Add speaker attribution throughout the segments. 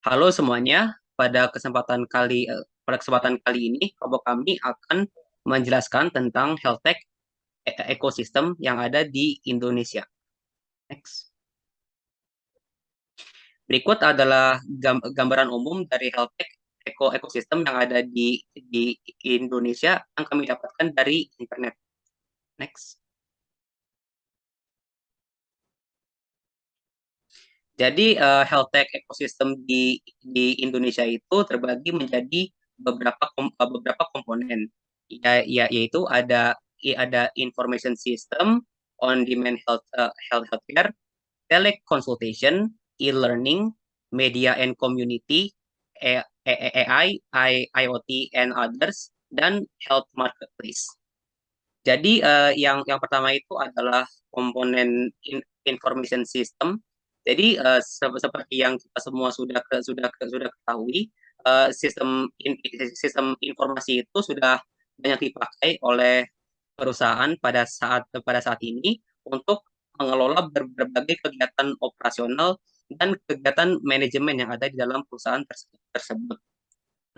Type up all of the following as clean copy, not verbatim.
Speaker 1: Halo semuanya, pada kesempatan kali ini, kelompok kami akan menjelaskan tentang health tech ekosistem yang ada di Indonesia. Next. Berikut adalah gambaran umum dari health tech ekosistem yang ada di Indonesia yang kami dapatkan dari internet. Next. Jadi health tech ekosistem di Indonesia itu terbagi menjadi beberapa komponen. Yaitu ada information system, on demand healthcare, teleconsultation, e-learning, media and community, IoT and others, dan health marketplace. Jadi yang pertama itu adalah komponen information system. Jadi seperti yang kita semua sudah ketahui, sistem informasi itu sudah banyak dipakai oleh perusahaan pada saat ini untuk mengelola berbagai kegiatan operasional dan kegiatan manajemen yang ada di dalam perusahaan tersebut.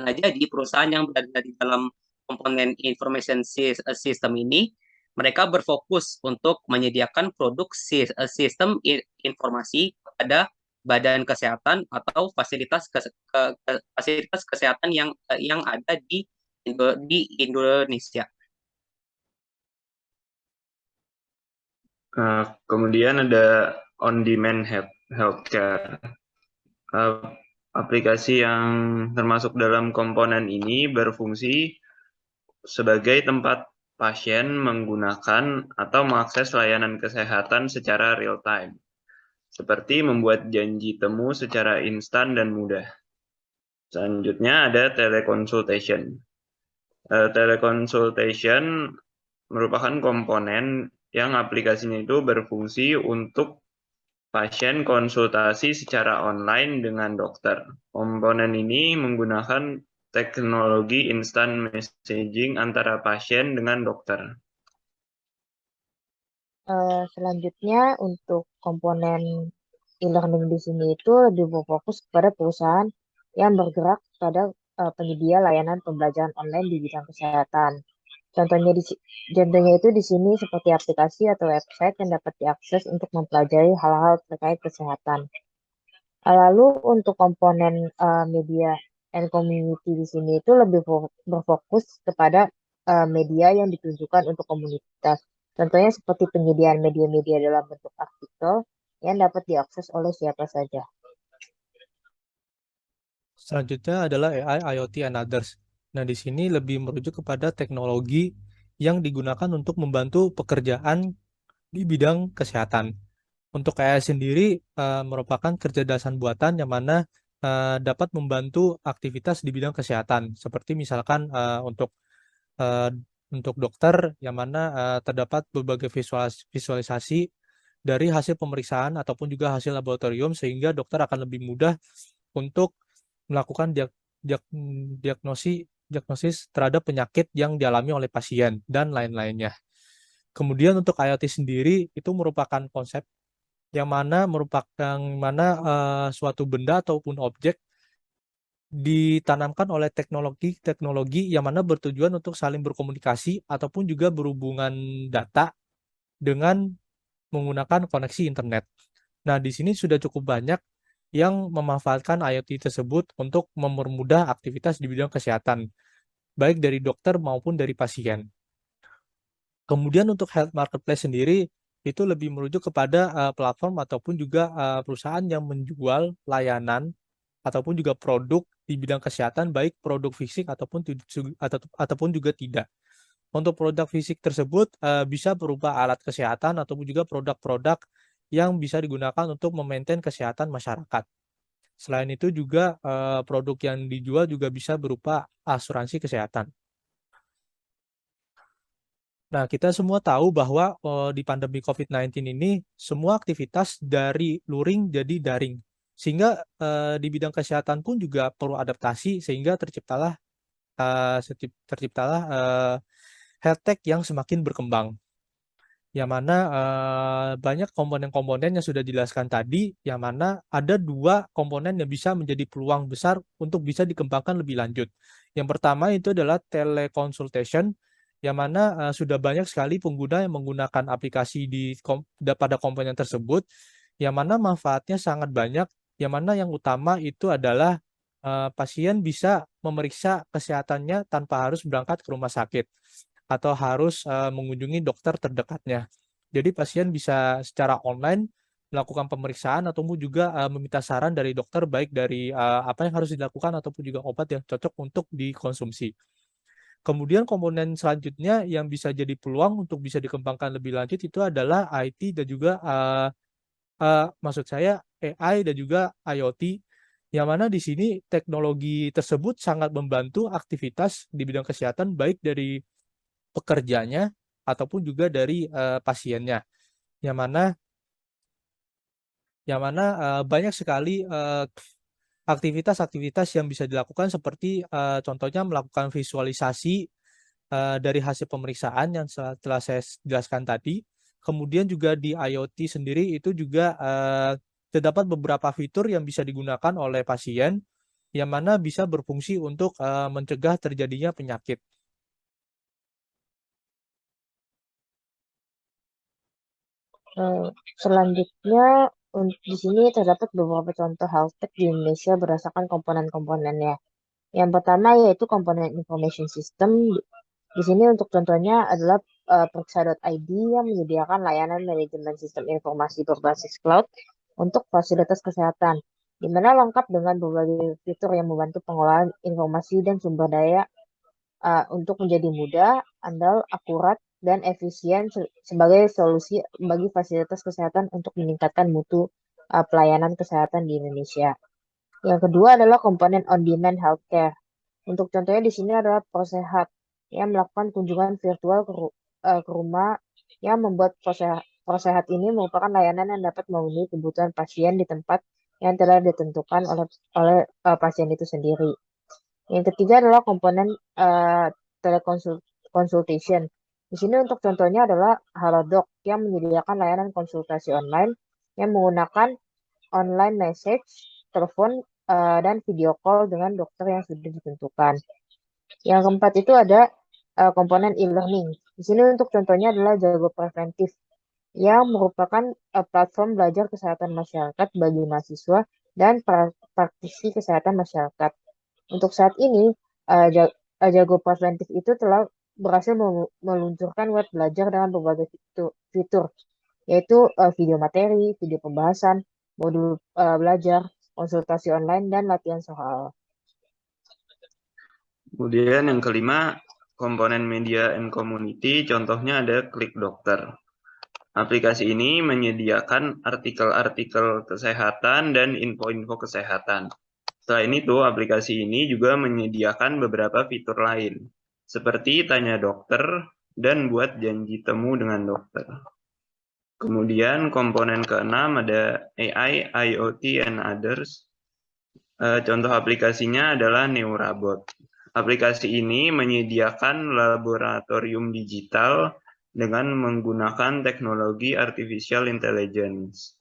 Speaker 1: Nah, jadi perusahaan yang berada di dalam komponen information system ini, mereka berfokus untuk menyediakan produk sistem informasi kepada badan kesehatan atau fasilitas kesehatan yang ada di Indonesia.
Speaker 2: Kemudian ada on-demand healthcare. Uh, Aplikasi yang termasuk dalam komponen ini berfungsi sebagai tempat pasien menggunakan atau mengakses layanan kesehatan secara real-time, seperti membuat janji temu secara instan dan mudah. Selanjutnya ada teleconsultation. Teleconsultation merupakan komponen yang aplikasinya itu berfungsi untuk pasien konsultasi secara online dengan dokter. Komponen ini menggunakan teknologi instant messaging antara pasien dengan dokter.
Speaker 3: Selanjutnya untuk komponen e-learning di sini itu lebih berfokus kepada perusahaan yang bergerak pada penyedia layanan pembelajaran online di bidang kesehatan. Contohnya itu di sini seperti aplikasi atau website yang dapat diakses untuk mempelajari hal-hal terkait kesehatan. Lalu untuk komponen media and community di sini itu lebih berfokus kepada media yang ditunjukkan untuk komunitas. Contohnya seperti penyediaan media-media dalam bentuk artikel yang dapat diakses oleh siapa saja.
Speaker 4: Selanjutnya adalah AI, IoT, and others. Nah, di sini lebih merujuk kepada teknologi yang digunakan untuk membantu pekerjaan di bidang kesehatan. Untuk AI sendiri merupakan kecerdasan buatan yang mana dapat membantu aktivitas di bidang kesehatan, seperti misalkan uh, untuk dokter yang mana terdapat berbagai visualisasi dari hasil pemeriksaan ataupun juga hasil laboratorium sehingga dokter akan lebih mudah untuk melakukan diagnosis terhadap penyakit yang dialami oleh pasien dan lain-lainnya. Kemudian untuk IoT sendiri itu merupakan konsep yang mana suatu benda ataupun objek ditanamkan oleh teknologi yang mana bertujuan untuk saling berkomunikasi ataupun juga berhubungan data dengan menggunakan koneksi internet. Nah, di sini sudah cukup banyak yang memanfaatkan IoT tersebut untuk mempermudah aktivitas di bidang kesehatan, baik dari dokter maupun dari pasien. Kemudian untuk health marketplace sendiri itu lebih merujuk kepada platform ataupun juga perusahaan yang menjual layanan ataupun juga produk di bidang kesehatan, baik produk fisik ataupun juga tidak. Untuk produk fisik tersebut bisa berupa alat kesehatan ataupun juga produk-produk yang bisa digunakan untuk memaintain kesehatan masyarakat. Selain itu juga produk yang dijual juga bisa berupa asuransi kesehatan. Nah, kita semua tahu bahwa di pandemi COVID-19 ini semua aktivitas dari luring jadi daring. Sehingga di bidang kesehatan pun juga perlu adaptasi sehingga terciptalah health tech yang semakin berkembang. yang mana banyak komponen-komponen yang sudah dijelaskan tadi, yang mana ada 2 komponen yang bisa menjadi peluang besar untuk bisa dikembangkan lebih lanjut. Yang pertama itu adalah teleconsultation, yang mana sudah banyak sekali pengguna yang menggunakan aplikasi pada komponen tersebut, yang mana manfaatnya sangat banyak, yang mana yang utama itu adalah pasien bisa memeriksa kesehatannya tanpa harus berangkat ke rumah sakit atau harus mengunjungi dokter terdekatnya. Jadi pasien bisa secara online melakukan pemeriksaan ataupun juga meminta saran dari dokter baik dari apa yang harus dilakukan ataupun juga obat yang cocok untuk dikonsumsi. Kemudian komponen selanjutnya yang bisa jadi peluang untuk bisa dikembangkan lebih lanjut itu adalah IT dan juga maksud saya AI dan juga IoT, yang mana di sini teknologi tersebut sangat membantu aktivitas di bidang kesehatan baik dari pekerjanya ataupun juga dari pasiennya, yang mana banyak sekali aktivitas-aktivitas yang bisa dilakukan seperti contohnya melakukan visualisasi dari hasil pemeriksaan yang telah saya jelaskan tadi. Kemudian juga di IoT sendiri itu juga terdapat beberapa fitur yang bisa digunakan oleh pasien yang mana bisa berfungsi untuk mencegah terjadinya penyakit.
Speaker 3: Selanjutnya, di sini terdapat beberapa contoh health tech di Indonesia berdasarkan komponen-komponennya. Yang pertama yaitu komponen information system. Di sini untuk contohnya adalah periksa.id yang menyediakan layanan manajemen sistem informasi berbasis cloud untuk fasilitas kesehatan, di mana lengkap dengan berbagai fitur yang membantu pengelolaan informasi dan sumber daya untuk menjadi mudah, andal, akurat, dan efisien sebagai solusi bagi fasilitas kesehatan untuk meningkatkan mutu pelayanan kesehatan di Indonesia. Yang kedua adalah komponen on-demand healthcare. Untuk contohnya di sini adalah Prosehat yang melakukan kunjungan virtual ke rumah, yang membuat Prosehat ini merupakan layanan yang dapat memenuhi kebutuhan pasien di tempat yang telah ditentukan oleh pasien itu sendiri. Yang ketiga adalah komponen teleconsultation. Di sini untuk contohnya adalah Halodoc yang menyediakan layanan konsultasi online yang menggunakan online message, telepon, dan video call dengan dokter yang sudah ditentukan. Yang keempat itu ada komponen e-learning. Di sini untuk contohnya adalah Jago Preventif yang merupakan platform belajar kesehatan masyarakat bagi mahasiswa dan praktisi kesehatan masyarakat. Untuk saat ini, Jago Preventif itu telah berhasil meluncurkan web belajar dengan berbagai fitur, yaitu video materi, video pembahasan, modul belajar, konsultasi online, dan latihan soal.
Speaker 2: Kemudian yang kelima, komponen media and community, contohnya ada Klik Dokter. Aplikasi ini menyediakan artikel-artikel kesehatan dan info-info kesehatan. Selain itu, aplikasi ini juga menyediakan beberapa fitur lain, seperti tanya dokter dan buat janji temu dengan dokter. Kemudian komponen keenam ada AI, IoT, and others. Contoh aplikasinya adalah Neurabot. Aplikasi ini menyediakan laboratorium digital dengan menggunakan teknologi artificial intelligence.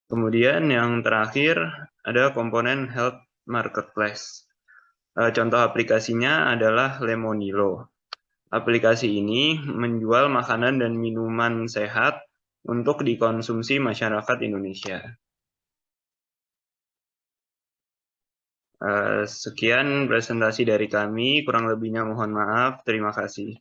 Speaker 2: Kemudian yang terakhir ada komponen health marketplace. Contoh aplikasinya adalah Lemonilo. Aplikasi ini menjual makanan dan minuman sehat untuk dikonsumsi masyarakat Indonesia. Sekian presentasi dari kami, kurang lebihnya mohon maaf. Terima kasih.